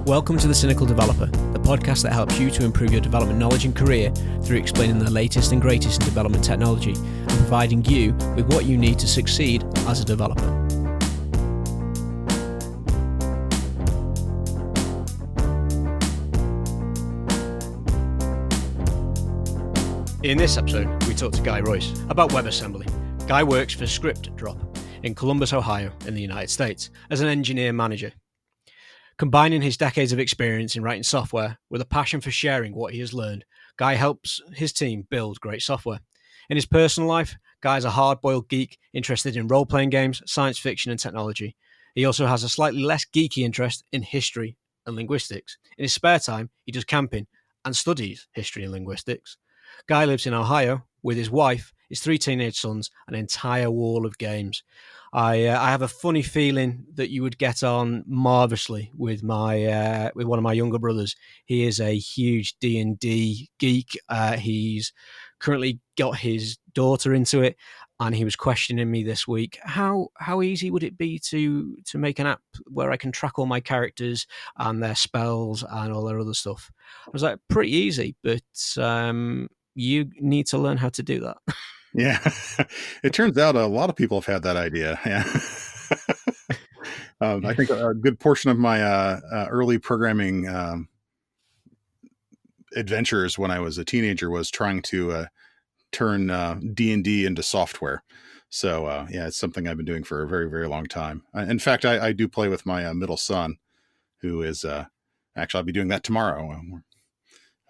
Welcome to The Cynical Developer, the podcast that helps you to improve your development knowledge and career through explaining the latest and greatest in development technology and providing you with what you need to succeed as a developer. In this episode, we talk to Guy Royse about WebAssembly. Guy works for ScriptDrop in Columbus, Ohio, in the United States, as an engineer manager. Combining his decades of experience in writing software with a passion for sharing what he has learned, Guy helps his team build great software. In his personal life, Guy is a hard-boiled geek interested in role-playing games, science fiction, and technology. He also has a slightly less geeky interest in history and linguistics. In his spare time, he does camping and studies history and linguistics. Guy lives in Ohio with his wife, his 3 teenage sons, and an entire wall of games. I have a funny feeling that you would get on marvelously with with one of my younger brothers. He is a huge D&D geek. He's currently got his daughter into it, and he was questioning me this week, how easy would it be to make an app where I can track all my characters and their spells and all their other stuff? I was like, pretty easy, but you need to learn how to do that. Yeah, it turns out a lot of people have had that idea. Yeah. I think a good portion of my early programming adventures when I was a teenager was trying to turn D&D into software. So yeah, it's something I've been doing for a very, very long time. In fact, I do play with my middle son, who is actually, I'll be doing that tomorrow.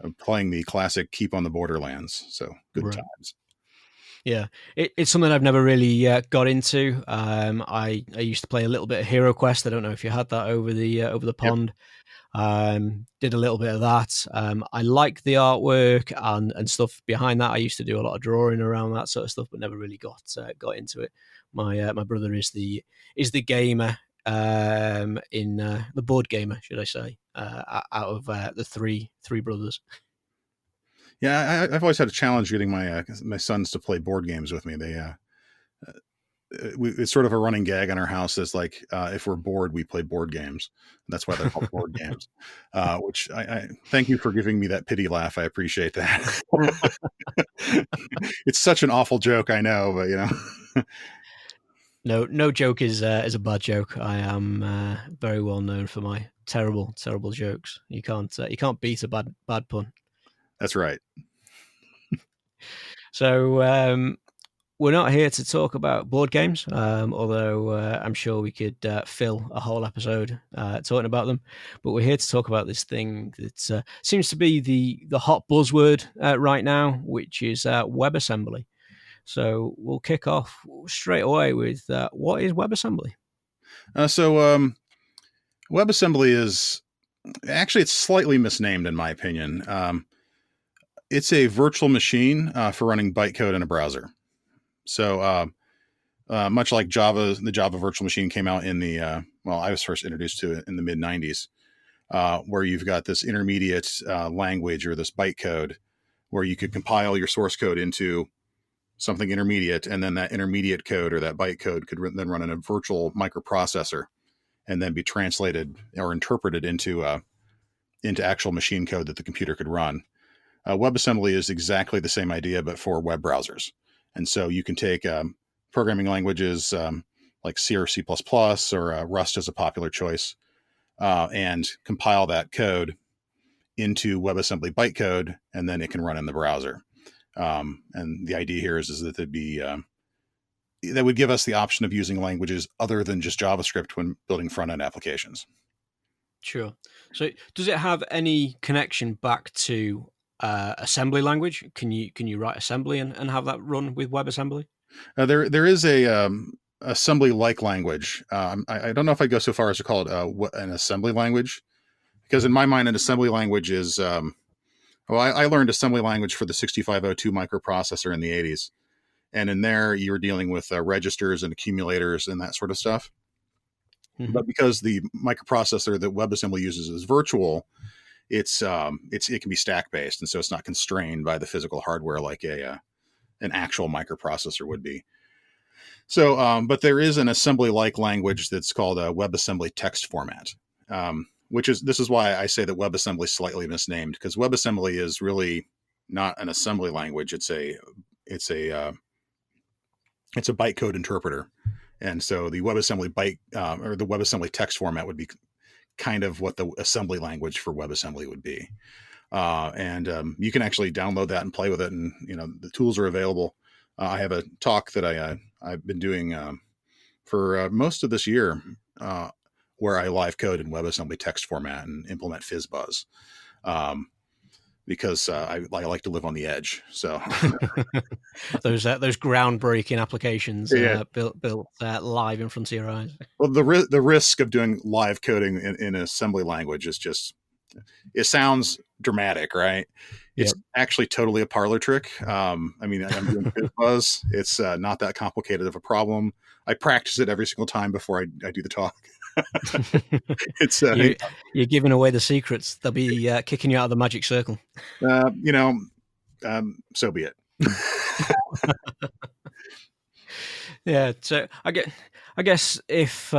I'm playing the classic Keep on the Borderlands. So good times. Yeah, it's something I've never really got into. I used to play a little bit of Hero Quest. I don't know if you had that over the pond. Yep. Did a little bit of that. I like the artwork and stuff behind that. I used to do a lot of drawing around that sort of stuff, but never really got into it. My brother is the gamer, in the board gamer, should I say, out of the three brothers. Yeah, I've always had a challenge getting my sons to play board games with me. It's sort of a running gag in our house. Is like if we're bored, we play board games. That's why they're called board games. Which I thank you for giving me that pity laugh. I appreciate that. It's such an awful joke, I know, but you know. No joke is a bad joke. I am very well known for my terrible jokes. You can't beat a bad pun. That's right. So we're not here to talk about board games, although I'm sure we could fill a whole episode talking about them. But we're here to talk about this thing that seems to be the hot buzzword right now, which is WebAssembly. So we'll kick off straight away with what is WebAssembly? So WebAssembly is actually, it's slightly misnamed in my opinion. It's a virtual machine for running bytecode in a browser. So much like Java, the Java virtual machine came out in the, I was first introduced to it in the mid 90s, where you've got this intermediate language or this bytecode where you could compile your source code into something intermediate. And then that intermediate code or that bytecode could then run in a virtual microprocessor and then be translated or interpreted into actual machine code that the computer could run. WebAssembly is exactly the same idea, but for web browsers. And so you can take programming languages like C or C++ or Rust is a popular choice, and compile that code into WebAssembly bytecode, and then it can run in the browser. And the idea here is that that would give us the option of using languages other than just JavaScript when building front-end applications. Sure. So does it have any connection back to assembly language? Can you write assembly and have that run with WebAssembly? There is a assembly-like language. I don't know if I'd go so far as to call it an assembly language, because in my mind, an assembly language is I learned assembly language for the 6502 microprocessor in the 80s, and in there you're dealing with registers and accumulators and that sort of stuff. Mm-hmm. But because the microprocessor that WebAssembly uses is virtual, it can be stack based, and so it's not constrained by the physical hardware like an actual microprocessor would be. So, but there is an assembly-like language that's called a WebAssembly text format, This is why I say that WebAssembly is slightly misnamed, because WebAssembly is really not an assembly language. It's a bytecode interpreter, and so the WebAssembly byte or the WebAssembly text format would be kind of what the assembly language for WebAssembly would be. And you can actually download that and play with it, and the tools are available. I have a talk that I've been doing for most of this year, where I live code in WebAssembly text format and implement FizzBuzz, because I like to live on the edge. So those groundbreaking applications built live in front of your eyes. Well, the risk of doing live coding in assembly language is just, it sounds dramatic, right? It's actually totally a parlor trick. I'm doing FizzBuzz. It's not that complicated of a problem. I practice it every single time before I do the talk. It's you're giving away the secrets. They'll be kicking you out of the magic circle. So be it. Yeah. So I guess if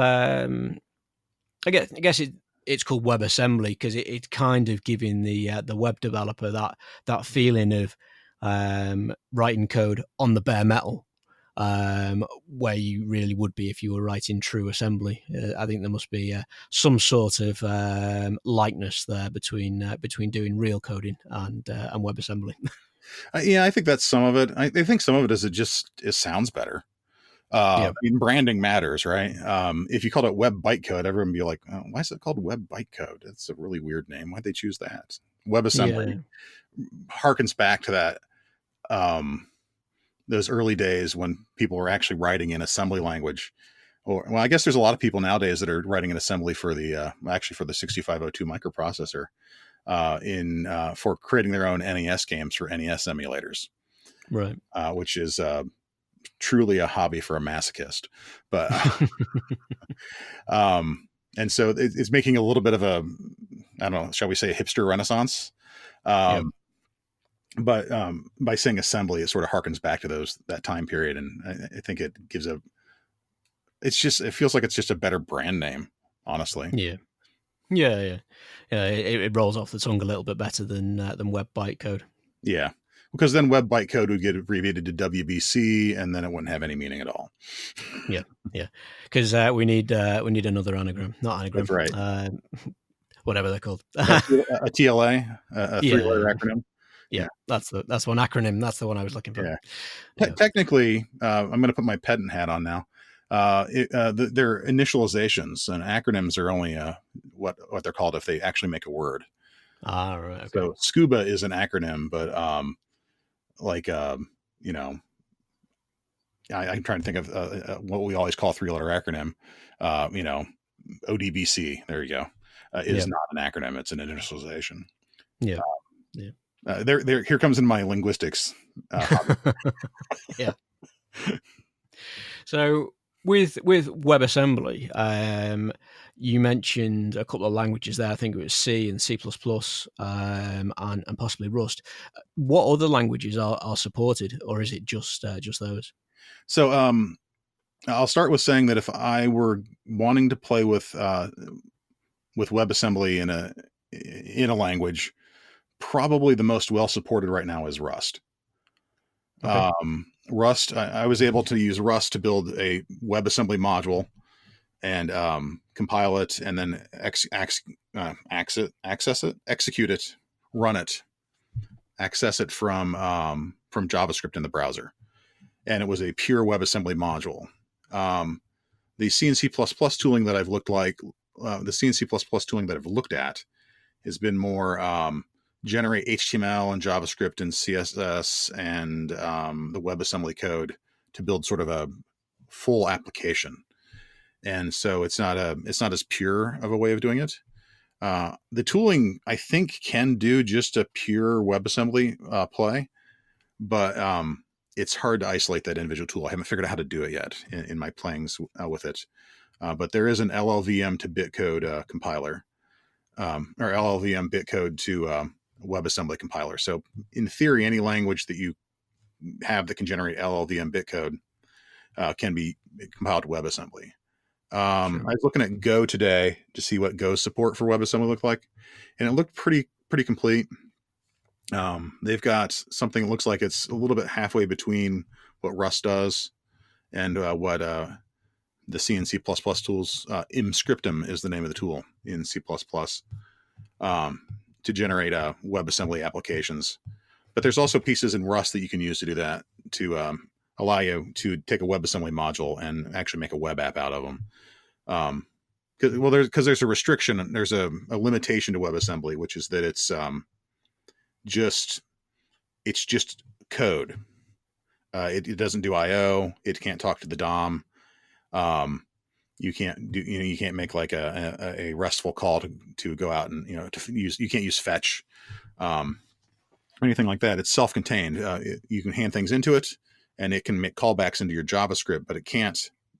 it's called WebAssembly because it's kind of giving the web developer that feeling of writing code on the bare metal, where you really would be if you were writing true assembly. I think there must be some sort of likeness there between doing real coding and WebAssembly. Yeah, I think that's some of it. I think some of it is it sounds better. Branding matters, right? If you called it web bytecode, everyone would be like, oh, why is it called web bytecode? It's a really weird name. Why'd they choose that? WebAssembly harkens back to that, those early days when people were actually writing in assembly language. I guess there's a lot of people nowadays that are writing in assembly for the 6502 microprocessor, for creating their own NES games for NES emulators, right? Which is truly a hobby for a masochist, but and so it's making a little bit of a, I don't know, shall we say, a hipster renaissance. But by saying assembly, it sort of harkens back to that time period, and I think it gives it feels like it's just a better brand name, honestly. Yeah. It rolls off the tongue a little bit better than web bytecode. Yeah. Because then web bytecode would get abbreviated to WBC, and then it wouldn't have any meaning at all. Yeah. Because we need another anagram, not anagram. That's right. Whatever they're called. A TLA, a three-letter acronym. Yeah, that's one acronym. That's the one I was looking for. Yeah. Technically, I'm going to put my pedant hat on now. They're initializations, and acronyms are only what they're called if they actually make a word. Right. Okay. So SCUBA is an acronym, but I'm trying to think of what we always call a three-letter acronym. ODBC. There you go. Is not an acronym; it's an initialization. Yeah. Here comes in my linguistics. Yeah. So with WebAssembly, you mentioned a couple of languages there. I think it was C and C++, and possibly Rust. What other languages are supported, or is it just those? So I'll start with saying that if I were wanting to play with WebAssembly in a language, probably the most well supported right now is Rust. Okay. Rust, I was able to use Rust to build a WebAssembly module and compile it, and then execute it, run it, access it from JavaScript in the browser, and it was a pure WebAssembly module. The C and C++ tooling that I've looked at has been more generate HTML and JavaScript and CSS and the WebAssembly code to build sort of a full application. And so it's not as pure of a way of doing it. The tooling, I think, can do just a pure WebAssembly play, but it's hard to isolate that individual tool. I haven't figured out how to do it yet in my playings with it. But there is an LLVM to bitcode compiler, or LLVM bitcode to WebAssembly compiler. So in theory, any language that you have that can generate LLVM bitcode can be compiled to WebAssembly. I Sure. was looking at Go today to see what Go support for WebAssembly looked like, and it looked pretty complete. They've got something that looks like it's a little bit halfway between what Rust does and what the C and C++ tools. Imscriptum is the name of the tool in C++, to generate WebAssembly applications. But there's also pieces in Rust that you can use to do that, to allow you to take a WebAssembly module and actually make a web app out of them. Because there's a restriction, there's a limitation to WebAssembly, which is that it's just code. It doesn't do I/O. It can't talk to the DOM. You can't make like a RESTful call to go out and you can't use fetch, or anything like that. It's self-contained. You can hand things into it, and it can make callbacks into your JavaScript, but it can't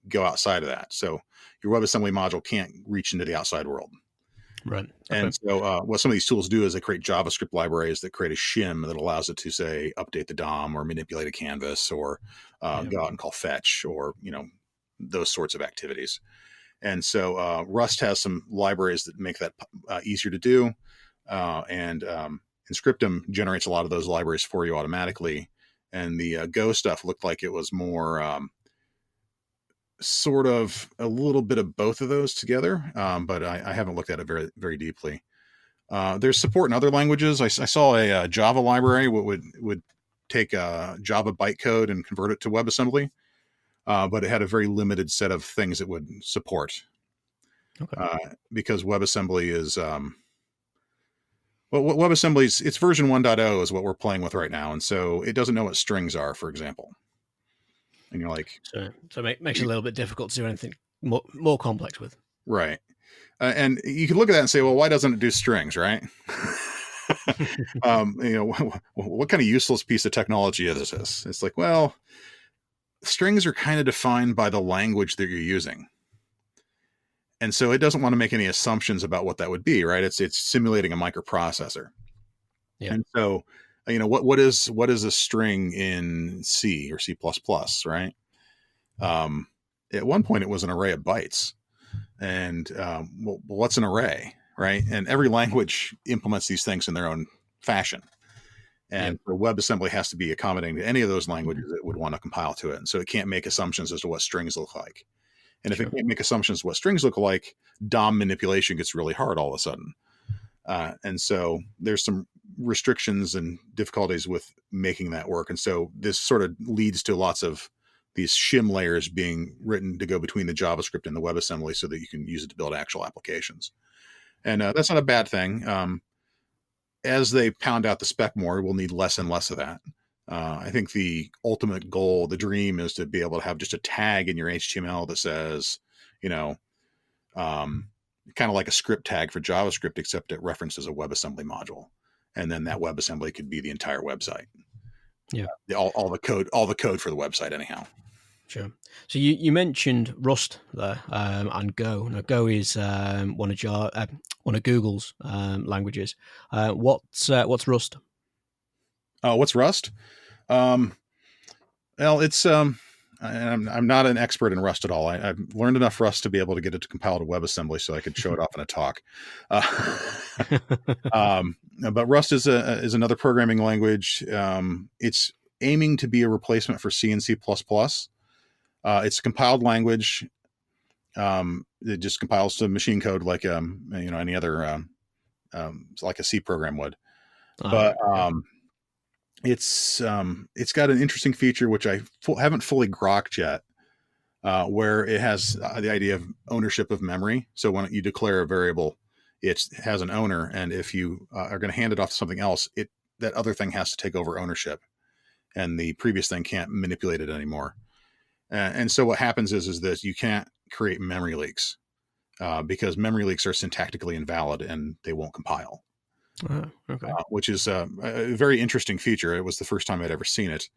go outside of that. So your WebAssembly module can't reach into the outside world. Right. Okay. And so what some of these tools do is they create JavaScript libraries that create a shim that allows it to, say, update the DOM or manipulate a canvas or go out and call fetch, or those sorts of activities. And so Rust has some libraries that make that easier to do. And Inscriptum generates a lot of those libraries for you automatically. And the Go stuff looked like it was more sort of a little bit of both of those together. But I haven't looked at it very, very deeply. There's support in other languages. I saw a Java library would take Java bytecode and convert it to WebAssembly. But it had a very limited set of things it would support. Okay. Because WebAssembly is WebAssembly's, it's version 1.0 is what we're playing with right now, and so it doesn't know what strings are, for example. And you're like, so it makes it a little bit difficult to do anything more complex with. Right. And you can look at that and say, well, why doesn't it do strings, right? What kind of useless piece of technology is this? It's like, well, strings are kind of defined by the language that you're using. And so it doesn't want to make any assumptions about what that would be, right? It's simulating a microprocessor. Yeah. And so, what is a string in C or C++, right? At one point it was an array of bytes. And what's an array, right? And every language implements these things in their own fashion. And for WebAssembly has to be accommodating to any of those languages that would want to compile to it. And so it can't make assumptions as to what strings look like. And if it can't make assumptions what strings look like, DOM manipulation gets really hard all of a sudden. And so there's some restrictions and difficulties with making that work. And so this sort of leads to lots of these shim layers being written to go between the JavaScript and the WebAssembly so that you can use it to build actual applications. And that's not a bad thing. As they pound out the spec more, we'll need less and less of that. I think the ultimate goal, the dream, is to be able to have just a tag in your HTML that says, kind of like a script tag for JavaScript, except it references a WebAssembly module. And then that WebAssembly could be the entire website. Yeah. All the code for the website anyhow. Sure. So you mentioned Rust there, and Go. Now, Go is one of Google's languages. What's Rust? What's Rust? Well, it's I'm not an expert in Rust at all. I've learned enough Rust to be able to get it to compile to WebAssembly so I could show it off in a talk. But Rust is another programming language. It's aiming to be a replacement for C and C++. It's a compiled language. It just compiles to machine code like any other like a C program would. But it's got an interesting feature which I haven't fully grokked yet, where it has the idea of ownership of memory. So when you declare a variable, it has an owner, and if you are going to hand it off to something else, that other thing has to take over ownership, and the previous thing can't manipulate it anymore. And so what happens is that you can't create memory leaks because memory leaks are syntactically invalid and they won't compile. Okay. Which is a very interesting feature. It was the first time I'd ever seen it,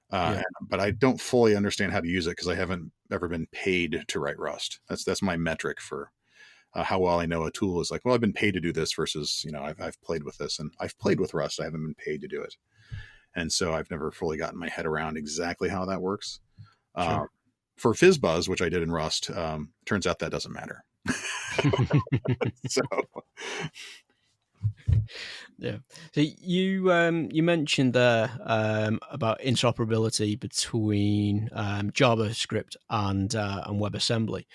but I don't fully understand how to use it because I haven't ever been paid to write Rust. That's my metric for how well I know a tool is. Like, well, I've been paid to do this versus I've played with this, and I've played with Rust. I haven't been paid to do it, and so I've never fully gotten my head around exactly how that works. Sure. For FizzBuzz, which I did in Rust, turns out that doesn't matter. So Yeah. So you mentioned there about interoperability between JavaScript and WebAssembly.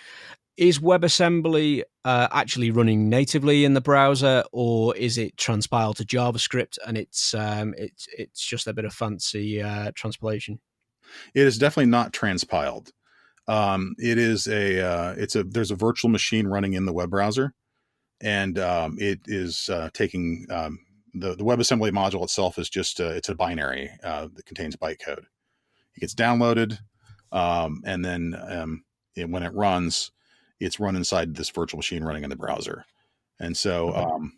Is WebAssembly actually running natively in the browser, or is it transpiled to JavaScript and it's just a bit of fancy transpilation? it is definitely not transpiled. It is there's a virtual machine running in the web browser, and it is taking the WebAssembly module itself is just it's a binary that contains bytecode. It gets downloaded, and then when it runs, it's run inside this virtual machine running in the browser, and so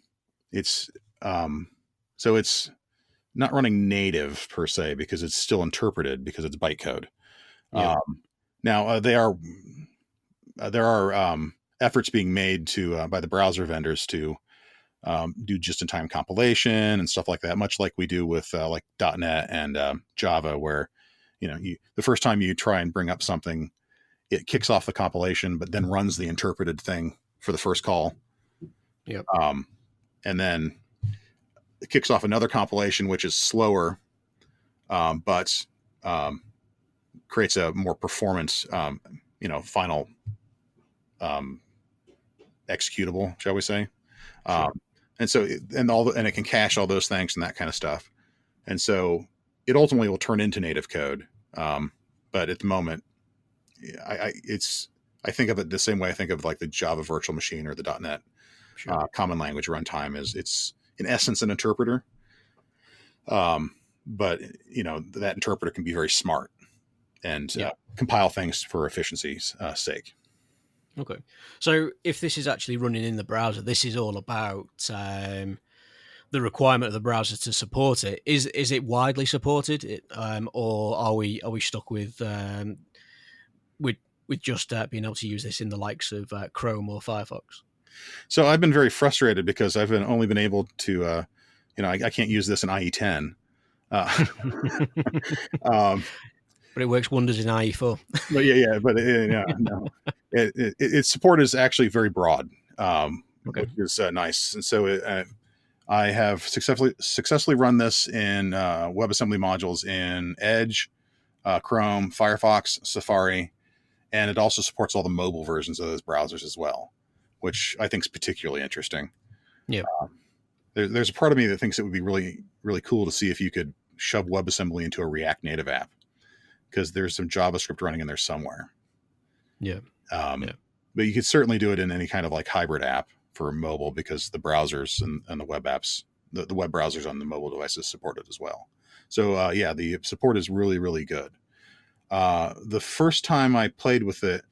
it's so it's not running native per se because it's still interpreted because it's bytecode. Yeah. Now there are efforts being made to by the browser vendors to do just-in-time compilation and stuff like that, much like we do with like .NET and Java, where the first time you try and bring up something, it kicks off the compilation, but then runs the interpreted thing for the first call. Yep. And then it kicks off another compilation, which is slower, but creates a more performance, final executable, shall we say? Sure. And so, and it can cache all those things and that kind of stuff. And so, it ultimately will turn into native code. But at the moment, I think of it the same way I think of like the Java virtual machine or the .NET Sure. common language runtime is it's in essence an interpreter. But that interpreter can be very smart and compile things for efficiency's sake. Okay. So if this is actually running in the browser, this is all about the requirement of the browser to support it. Is it widely supported, or are we stuck with just being able to use this in the likes of Chrome or Firefox? So I've been very frustrated because I've only been able to, I can't use this in IE10. But it works wonders in IE4. But but no. Its support is actually very broad, which is nice. And so I have successfully run this in WebAssembly modules in Edge, Chrome, Firefox, Safari, and it also supports all the mobile versions of those browsers as well, which I think is particularly interesting. Yeah. There's a part of me that thinks it would be really, really cool to see if you could shove WebAssembly into a React Native app, because there's some JavaScript running in there somewhere. Yeah. But you could certainly do it in any kind of like hybrid app for mobile, because the browsers and the web apps, the web browsers on the mobile devices support it as well. So the support is really, really good. The first time I played with it,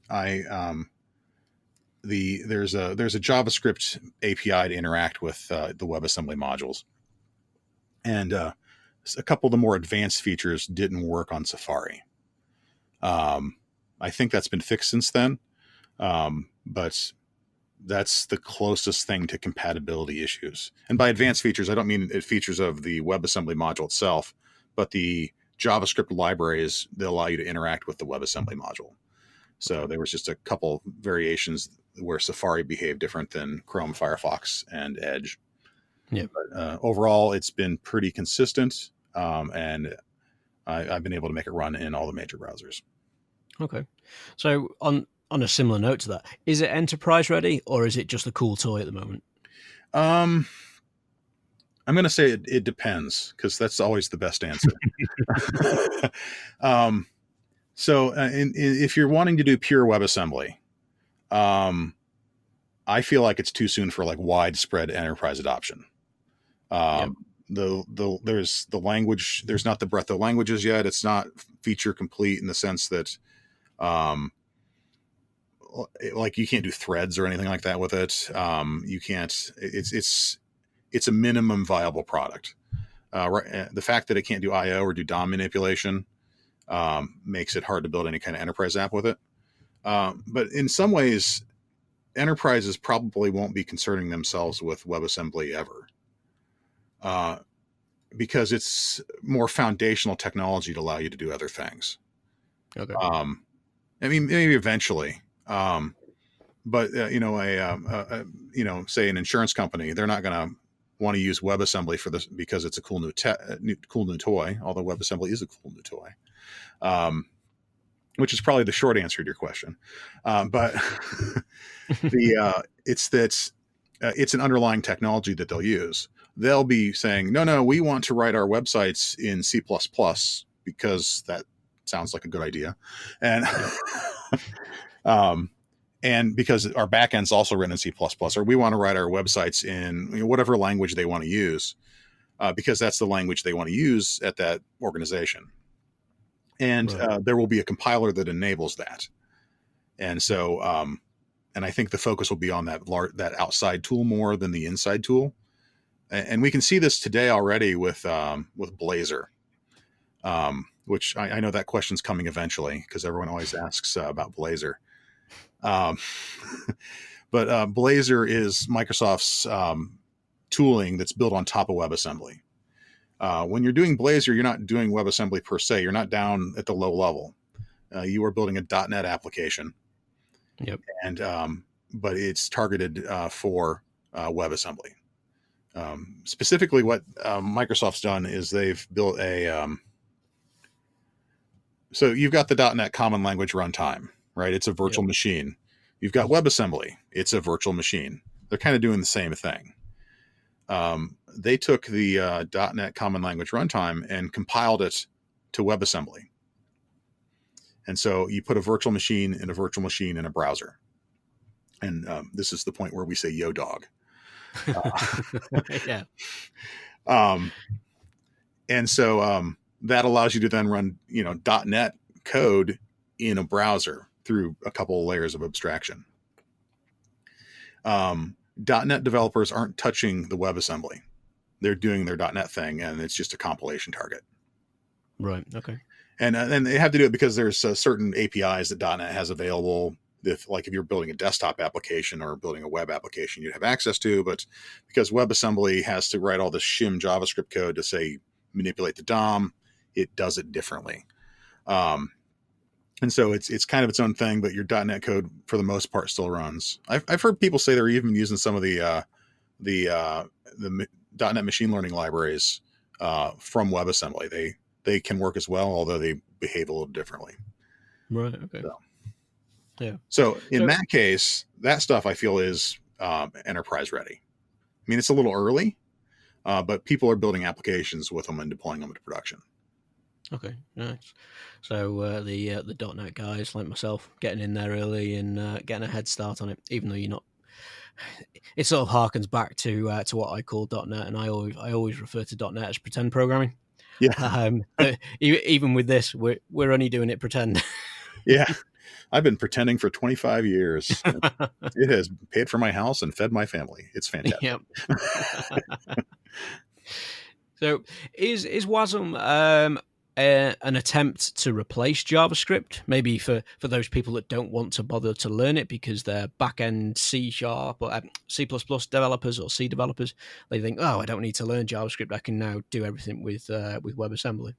there's a JavaScript API to interact with the WebAssembly modules, and a couple of the more advanced features didn't work on Safari. I think that's been fixed since then, but that's the closest thing to compatibility issues. And by advanced features, I don't mean features of the WebAssembly module itself, but the JavaScript libraries that allow you to interact with the WebAssembly module. So there was just a couple variations where Safari behaved different than Chrome, Firefox, and Edge. Yeah. But overall, it's been pretty consistent, and I've been able to make it run in all the major browsers. Okay. So on a similar note to that, is it enterprise ready, or is it just a cool toy at the moment? I'm going to say it depends, because that's always the best answer. So if you're wanting to do pure WebAssembly, I feel like it's too soon for like widespread enterprise adoption. There's the language, there's not the breadth of languages yet. It's not feature complete in the sense that, like you can't do threads or anything like that with it. You can't, it's a minimum viable product. The fact that it can't do IO or do DOM manipulation makes it hard to build any kind of enterprise app with it. But in some ways, enterprises probably won't be concerning themselves with WebAssembly ever, because it's more foundational technology to allow you to do other things. Okay. I mean, maybe eventually. But say an insurance company, they're not going to want to use WebAssembly for this because it's a cool new toy. Although WebAssembly is a cool new toy, which is probably the short answer to your question. But it's an underlying technology that they'll use. They'll be saying, no, we want to write our websites in C++ because that sounds like a good idea, and and because our backend's also written in C++, or we want to write our websites in whatever language they want to use, because that's the language they want to use at that organization. And Right. there will be a compiler that enables that. And so, and I think the focus will be on that outside tool more than the inside tool. And we can see this today already with Blazor, which I know that question's coming eventually because everyone always asks about Blazor. But Blazor is Microsoft's tooling that's built on top of WebAssembly. When you're doing Blazor, you're not doing WebAssembly per se. You're not down at the low level. You are building a .NET application. Yep. And but it's targeted for WebAssembly. Specifically, what Microsoft's done is they've built so you've got the .NET Common Language Runtime, right? It's a virtual machine. You've got WebAssembly. It's a virtual machine. They're kind of doing the same thing. They took the .NET Common Language Runtime and compiled it to WebAssembly. And so you put a virtual machine in a browser. And this is the point where we say, yo, dog. Yeah. And so that allows you to then run, .NET code in a browser through a couple of layers of abstraction. .NET developers aren't touching the WebAssembly. They're doing their .NET thing, and it's just a compilation target. Right. Okay. And they have to do it because there's certain APIs that .NET has available. If you're building a desktop application or building a web application, you'd have access to. But because WebAssembly has to write all this shim JavaScript code to say manipulate the DOM, it does it differently. And so it's kind of its own thing, but your .NET code for the most part still runs. I've heard people say they're even using some of the .NET machine learning libraries from WebAssembly. They can work as well, although they behave a little differently. Right. Okay. So in that case, that stuff I feel is enterprise ready. I mean, it's a little early, but people are building applications with them and deploying them into production. Okay, nice. So the .NET guys like myself getting in there early and getting a head start on it, even though you're not. It sort of harkens back to what I call .NET, and I always refer to .NET as pretend programming. Yeah. Even with this, we're only doing it pretend. Yeah. I've been pretending for 25 years. It has paid for my house and fed my family. It's fantastic. Yep. So is WASM an attempt to replace JavaScript, maybe for those people that don't want to bother to learn it because they're back-end C# or C++ developers or C developers? They think, oh, I don't need to learn JavaScript. I can now do everything with WebAssembly.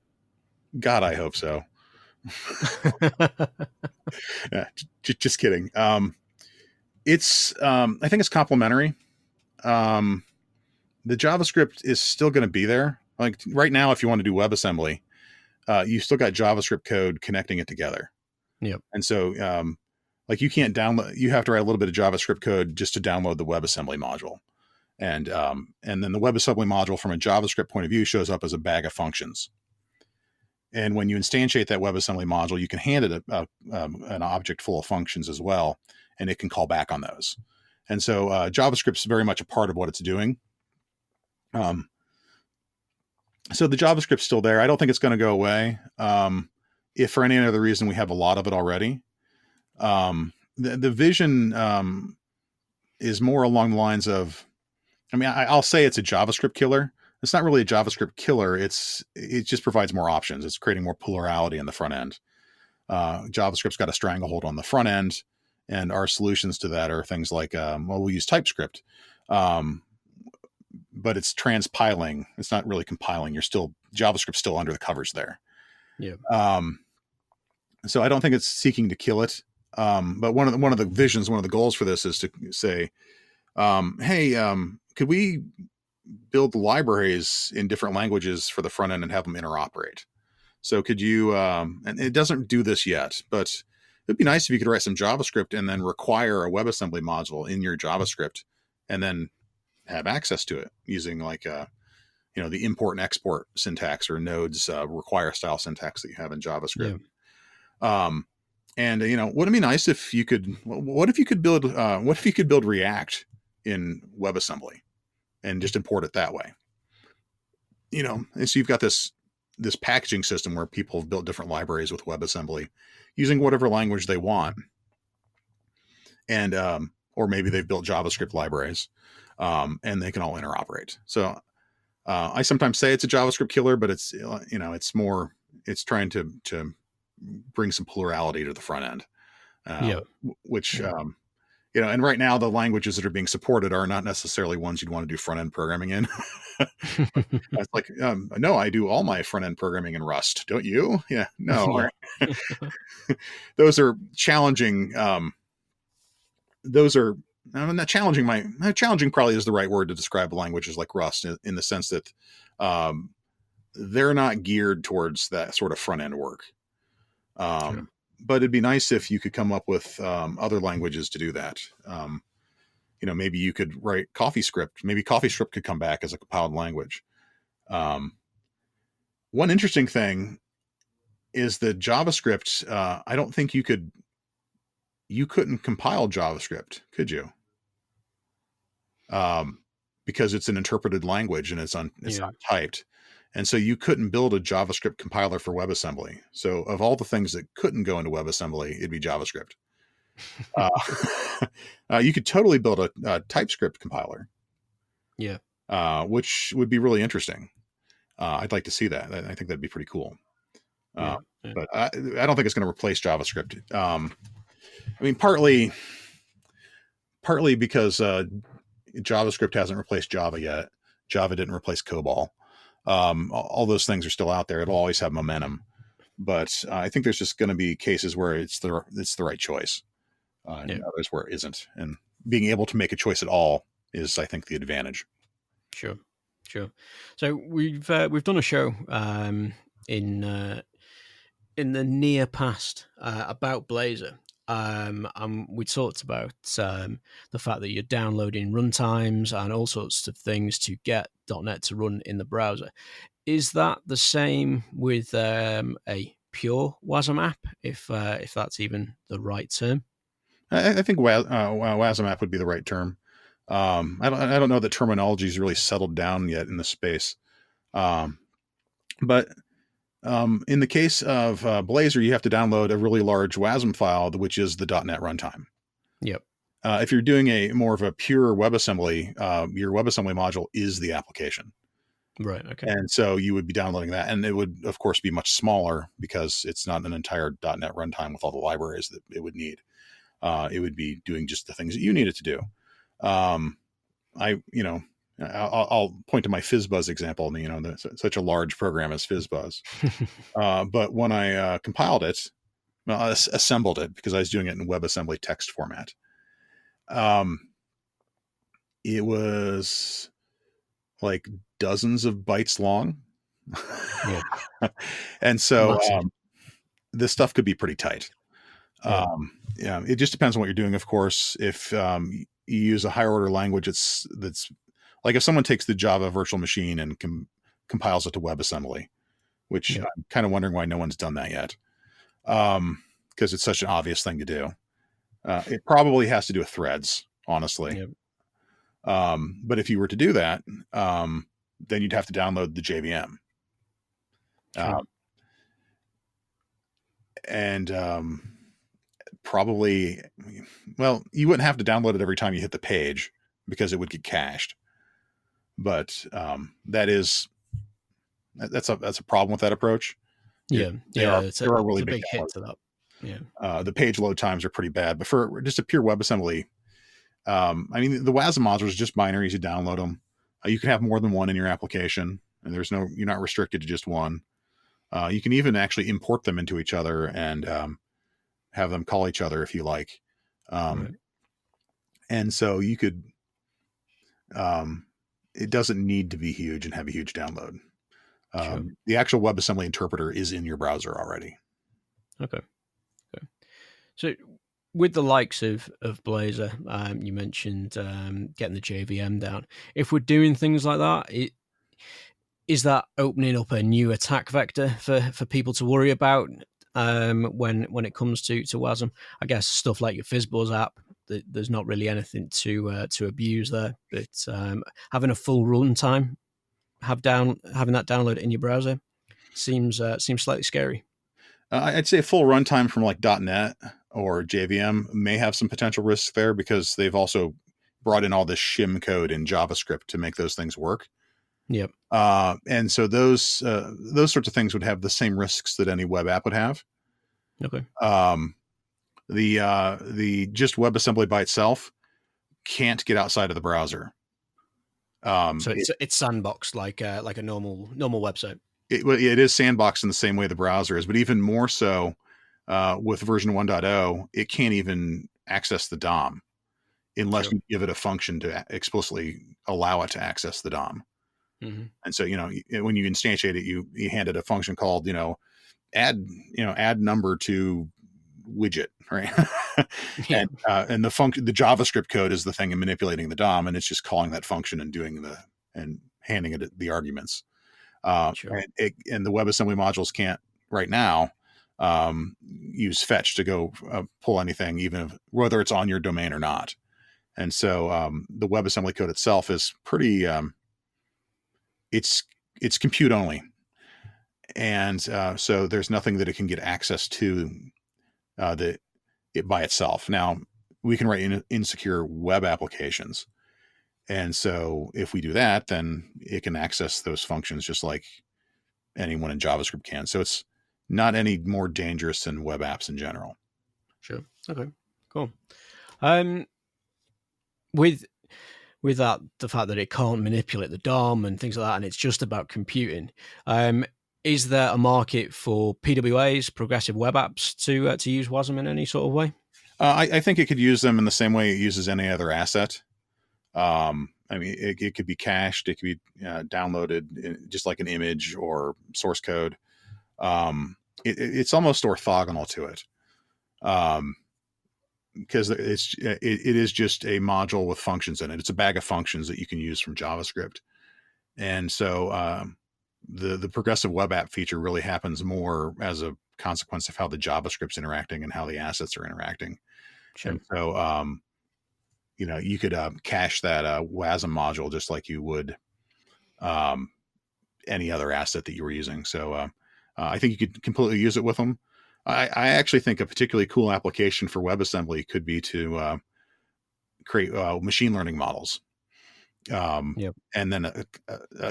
God, I hope so. Yeah, just kidding. It's I think it's complementary. The JavaScript is still going to be there. Like right now, if you want to do WebAssembly, you still got JavaScript code connecting it together. Yep. And so, you can't download. You have to write a little bit of JavaScript code just to download the WebAssembly module, and then the WebAssembly module from a JavaScript point of view shows up as a bag of functions. And when you instantiate that WebAssembly module, you can hand it an object full of functions as well, and it can call back on those. And so JavaScript's very much a part of what it's doing. So the JavaScript's still there. I don't think it's going to go away. If for any other reason, we have a lot of it already. The vision is more along the lines of, I'll say it's a JavaScript killer. It's not really a JavaScript killer. It just provides more options. It's creating more plurality in the front end. JavaScript's got a stranglehold on the front end, and our solutions to that are things like, we'll use TypeScript, but it's transpiling. It's not really compiling. JavaScript's still under the covers there. Yeah. So I don't think it's seeking to kill it. But one of the visions, one of the goals for this is to say, hey, could we build libraries in different languages for the front end and have them interoperate? So could you, and it doesn't do this yet, but it'd be nice if you could write some JavaScript and then require a WebAssembly module in your JavaScript and then have access to it using like, the import and export syntax or nodes require style syntax that you have in JavaScript. Yeah. And wouldn't it be nice if you could? What if you could build? What if you could build React in WebAssembly and just import it that way? And so you've got this packaging system where people have built different libraries with WebAssembly using whatever language they want, and or maybe they've built JavaScript libraries, and they can all interoperate. So I sometimes say it's a JavaScript killer, but it's it's trying to bring some plurality to the front end, which and right now the languages that are being supported are not necessarily ones you'd want to do front end programming in. It's like, no, I do all my front end programming in Rust, don't you? Yeah, no. Those are challenging. Those are not challenging. Challenging probably is the right word to describe languages like Rust in the sense that they're not geared towards that sort of front end work. Sure. But it'd be nice if you could come up with other languages to do that. Maybe you could write CoffeeScript. Maybe CoffeeScript could come back as a compiled language. One interesting thing is that JavaScript, I don't think you couldn't compile JavaScript, could you? Because it's an interpreted language and it's not typed. And so you couldn't build a JavaScript compiler for WebAssembly. So of all the things that couldn't go into WebAssembly, it'd be JavaScript. You could totally build a TypeScript compiler. Yeah. Which would be really interesting. I'd like to see that. I think that'd be pretty cool. But I don't think it's going to replace JavaScript. Partly because JavaScript hasn't replaced Java yet. Java didn't replace COBOL. All those things are still out there. It'll always have momentum, but I think there's just going to be cases where it's the right choice, and others where it isn't. And being able to make a choice at all is, I think, the advantage. Sure. So we've done a show in the near past about Blazor. And we talked about the fact that you're downloading runtimes and all sorts of things to get .NET to run in the browser. Is that the same with a pure WASM app, if that's even the right term? I think WASM app would be the right term. I don't know that terminology is really settled down yet in the space, but. In the case of Blazor, you have to download a really large WASM file, which is the .NET runtime. Yep. If you're doing more of a pure WebAssembly, your WebAssembly module is the application. Right. Okay. And so you would be downloading that, and it would, of course, be much smaller because it's not an entire .NET runtime with all the libraries that it would need. It would be doing just the things that you need it to do. I'll point to my FizzBuzz example. Such a large program as FizzBuzz. But when I compiled it, I assembled it because I was doing it in WebAssembly text format. It was like dozens of bytes long. And so this stuff could be pretty tight. It just depends on what you're doing, of course. If you use a higher order language, that's like if someone takes the Java virtual machine and compiles it to WebAssembly, which I'm kind of wondering why no one's done that yet, because it's such an obvious thing to do. It probably has to do with threads, honestly. But if you were to do that, then you'd have to download the JVM. Probably, well, you wouldn't have to download it every time you hit the page because it would get cached. But that's a problem with that approch. There are really big hits to that. The page load times are pretty bad, but for just a pure WebAssembly, the WASM modules is just binaries. You download them. You can have more than one in your application, and you're not restricted to just one. You can even actually import them into each other and have them call each other if you like. Right. And so you could, it doesn't need to be huge and have a huge download. Sure. The actual WebAssembly interpreter is in your browser already. Okay. So with the likes of Blazor, you mentioned getting the JVM down. If we're doing things like that, is that opening up a new attack vector for people to worry about when it comes to WASM? I guess stuff like your FizzBuzz app, there's not really anything to abuse there, but having a full runtime, having that download in your browser seems slightly scary. I'd say full runtime from like .NET or JVM may have some potential risks there because they've also brought in all this shim code in JavaScript to make those things work. Yep. And so those sorts of things would have the same risks that any web app would have. Okay. The just WebAssembly by itself can't get outside of the browser. So it's sandboxed like a normal website. It is sandboxed in the same way the browser is, but even more so with version 1.0, it can't even access the DOM unless you give it a function to explicitly allow it to access the DOM. Mm-hmm. And so, when you instantiate it, you hand it a function called, add number to widget, right? Yeah. And the JavaScript code is the thing in manipulating the DOM, and it's just calling that function and and handing it the arguments. Sure. And the WebAssembly modules can't right now use fetch to go pull anything, even whether it's on your domain or not. And so the WebAssembly code itself is pretty. It's compute only, and so there's nothing that it can get access to it by itself. Now we can write insecure web applications. And so if we do that, then it can access those functions just like anyone in JavaScript can. So it's not any more dangerous than web apps in general. Sure. Okay. Cool. With that, the fact that it can't manipulate the DOM and things like that, and it's just about computing. Is there a market for PWAs, progressive web apps, to use WASM in any sort of way? I think it could use them in the same way it uses any other asset. I mean, it could be cached, it could be downloaded just like an image or source code. It's almost orthogonal to it, because it is just a module with functions in it. It's a bag of functions that you can use from JavaScript, and so the progressive web app feature really happens more as a consequence of how the JavaScript's interacting and how the assets are interacting. Sure. And so you could cache that WASM module just like you would any other asset that you were using. So I think you could completely use it with them. I actually think a particularly cool application for WebAssembly could be to create machine learning models, Yep. and then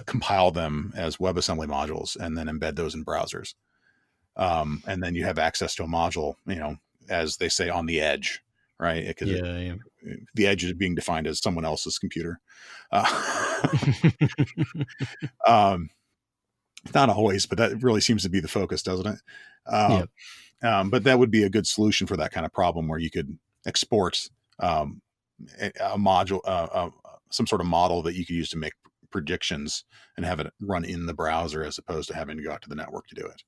compile them as WebAssembly modules, and then embed those in browsers. And then you have access to a module, as they say, on the edge, right? Because the edge is being defined as someone else's computer. Not always, but that really seems to be the focus, doesn't it? But that would be a good solution for that kind of problem, where you could export a module, some sort of model that you could use to make predictions and have it run in the browser as opposed to having to go out to the network to do it.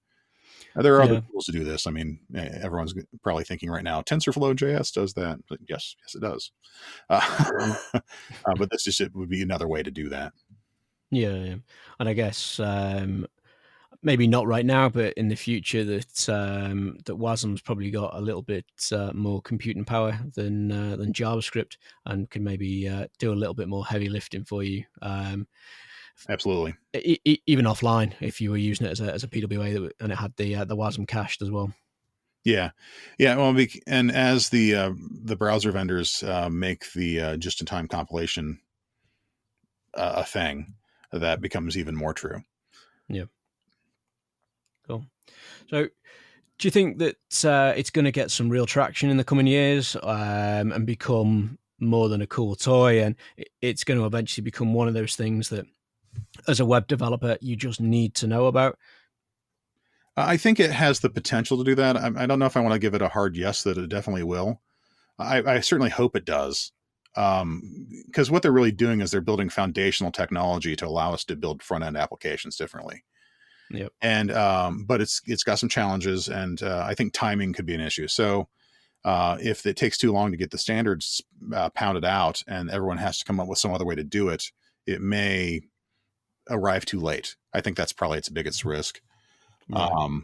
Now, there are other tools to do this. I mean, everyone's probably thinking right now, TensorFlow.js does that. But yes, it does. But it would be another way to do that. Yeah. And I guess maybe not right now, but in the future, that WASM's probably got a little bit more computing power than JavaScript, and can maybe do a little bit more heavy lifting for you. Absolutely. Even offline, if you were using it as a PWA, and it had the WASM cached as well. Yeah. Well, and as the browser vendors make the just-in-time compilation a thing, that becomes even more true. Yeah. Cool. So, do you think that it's going to get some real traction in the coming years and become more than a cool toy, and it's going to eventually become one of those things that, as a web developer, you just need to know about? I think it has the potential to do that. I don't know if I want to give it a hard yes that it definitely will. I certainly hope it does. Because what they're really doing is they're building foundational technology to allow us to build front end applications differently. Yep. And but it's got some challenges, and I think timing could be an issue. So if it takes too long to get the standards pounded out, and everyone has to come up with some other way to do it, it may arrive too late. I think that's probably its biggest risk. Right.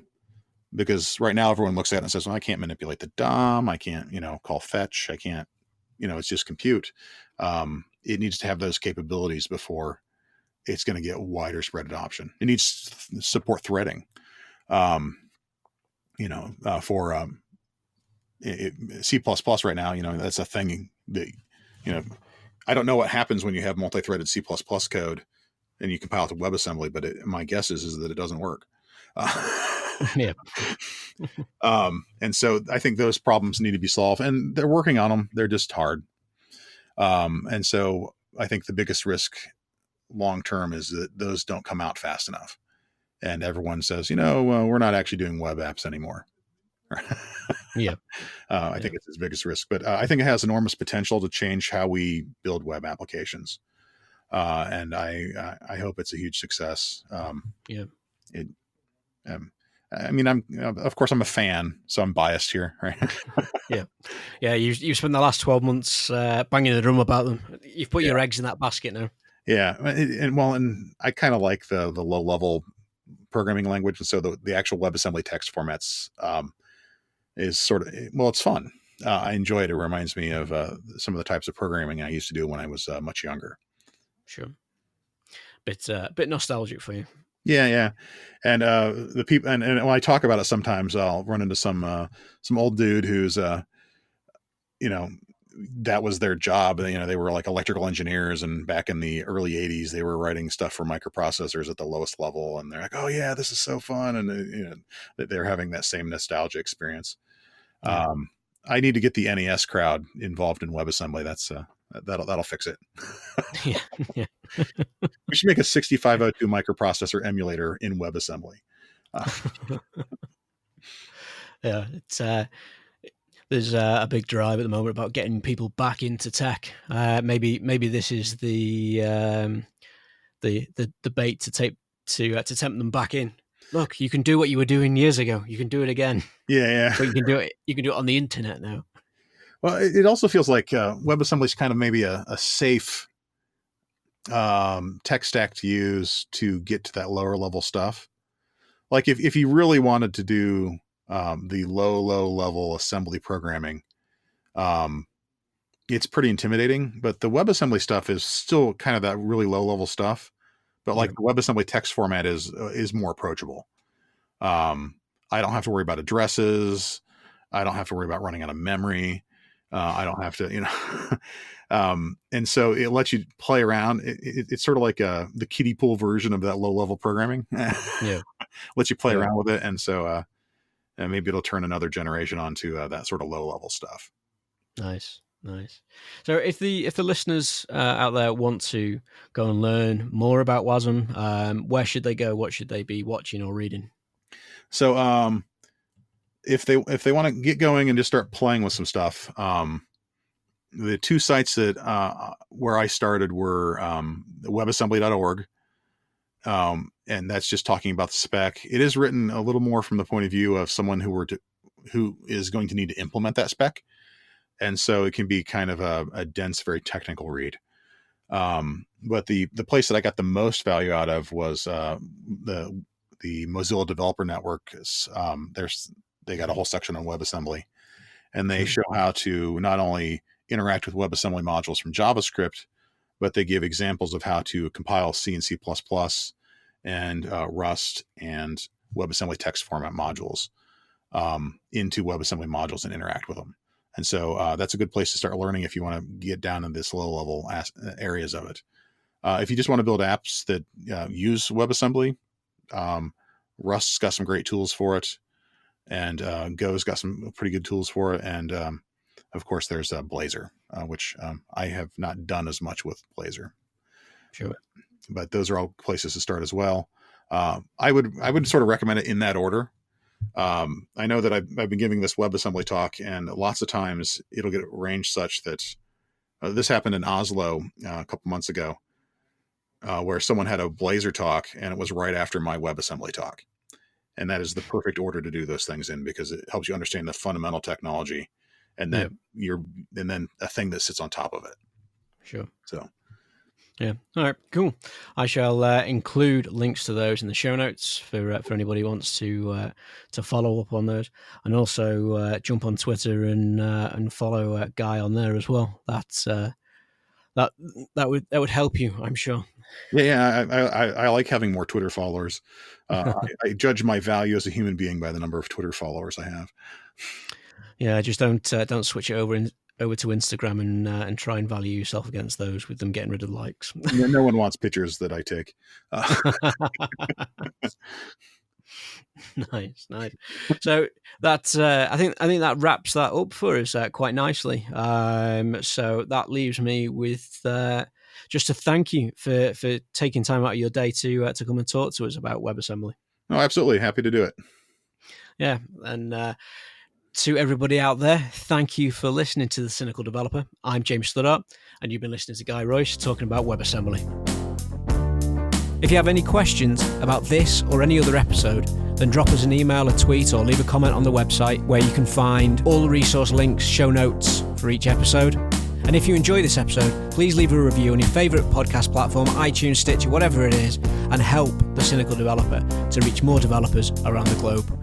Because right now everyone looks at it and says, well, I can't manipulate the DOM. I can't, call fetch. I can't, it's just compute. It needs to have those capabilities before it's going to get wider spread adoption. It needs support threading, for C++ right now, that's a thing that, I don't know what happens when you have multi-threaded C++ code and you compile it to WebAssembly, but my guess is that it doesn't work. Yeah. And so I think those problems need to be solved, and they're working on them. They're just hard. And so I think the biggest risk long term is that those don't come out fast enough. And everyone says, we're not actually doing web apps anymore. Yeah. I think it's its biggest risk, but I think it has enormous potential to change how we build web applications. And I hope it's a huge success. Of course I'm a fan, so I'm biased here, right? Yeah. You spent the last 12 months banging the drum about them. You've put your eggs in that basket now. Yeah, and I kind of like the low level programming language, and so the actual WebAssembly text formats is sort of, it's fun. I enjoy it. It reminds me of some of the types of programming I used to do when I was much younger. Sure. Bit nostalgic for you. Yeah. And the people, and when I talk about it, sometimes I'll run into some old dude who's, that was their job. They were like electrical engineers, and back in the early 80s, they were writing stuff for microprocessors at the lowest level. And they're like, oh yeah, this is so fun. And they're having that same nostalgia experience. Yeah. I need to get the NES crowd involved in WebAssembly. That's that'll fix it. Yeah. We should make a 6502 microprocessor emulator in WebAssembly. Yeah, it's there's a big drive at the moment about getting people back into tech. Maybe this is the bait to tempt them back in. Look, you can do what you were doing years ago. You can do it again. Yeah. But you can do it. You can do it on the internet now. Well, it also feels like WebAssembly is kind of maybe a safe tech stack to use to get to that lower level stuff. Like if you really wanted to do the low level assembly programming, it's pretty intimidating. But the WebAssembly stuff is still kind of that really low level stuff. But like the WebAssembly text format is more approachable. I don't have to worry about addresses. I don't have to worry about running out of memory. I don't have to, and so it lets you play around. It's sort of like the kiddie pool version of that low level programming. Yeah. Lets you play around with it. And so maybe it'll turn another generation onto that sort of low level stuff. Nice. So if the listeners out there want to go and learn more about WASM, where should they go? What should they be watching or reading? So if they want to get going and just start playing with some stuff, the two sites that where I started were webassembly.org, and that's just talking about the spec. It is written a little more from the point of view of someone who is going to need to implement that spec. And so it can be kind of a dense, very technical read. But the place that I got the most value out of was the Mozilla Developer Network. They got a whole section on WebAssembly, and they show how to not only interact with WebAssembly modules from JavaScript, but they give examples of how to compile C and C++ and Rust and WebAssembly text format modules into WebAssembly modules and interact with them. And so that's a good place to start learning if you want to get down in this low level areas of it. If you just want to build apps that use WebAssembly, Rust's got some great tools for it, and Go's got some pretty good tools for it. And of course, there's Blazor, which I have not done as much with Blazor. Sure. But those are all places to start as well. I would sort of recommend it in that order. I know that I've been giving this WebAssembly talk, and lots of times it'll get arranged such that this happened in Oslo a couple months ago, where someone had a Blazor talk, and it was right after my WebAssembly talk. And that is the perfect order to do those things in, because it helps you understand the fundamental technology, and then and then a thing that sits on top of it. Sure. So. Yeah. All right. Cool. I shall include links to those in the show notes for anybody who wants to follow up on those, and also jump on Twitter and follow Guy on there as well. That's that would help you, I'm sure. Yeah. I like having more Twitter followers. I judge my value as a human being by the number of Twitter followers I have. Yeah. Just don't switch it over to Instagram and try and value yourself against those with them getting rid of likes. No one wants pictures that I take. Nice. So that's I think that wraps that up for us quite nicely. So that leaves me with just to thank you for taking time out of your day to come and talk to us about WebAssembly. Oh, absolutely. Happy to do it. Yeah. And to everybody out there, thank you for listening to The Cynical Developer. I'm James Stoddart, and you've been listening to Guy Royse talking about WebAssembly. If you have any questions about this or any other episode, then drop us an email, a tweet, or leave a comment on the website, where you can find all the resource links, show notes for each episode. And if you enjoy this episode, please leave a review on your favourite podcast platform, iTunes, Stitcher, whatever it is, and help The Cynical Developer to reach more developers around the globe.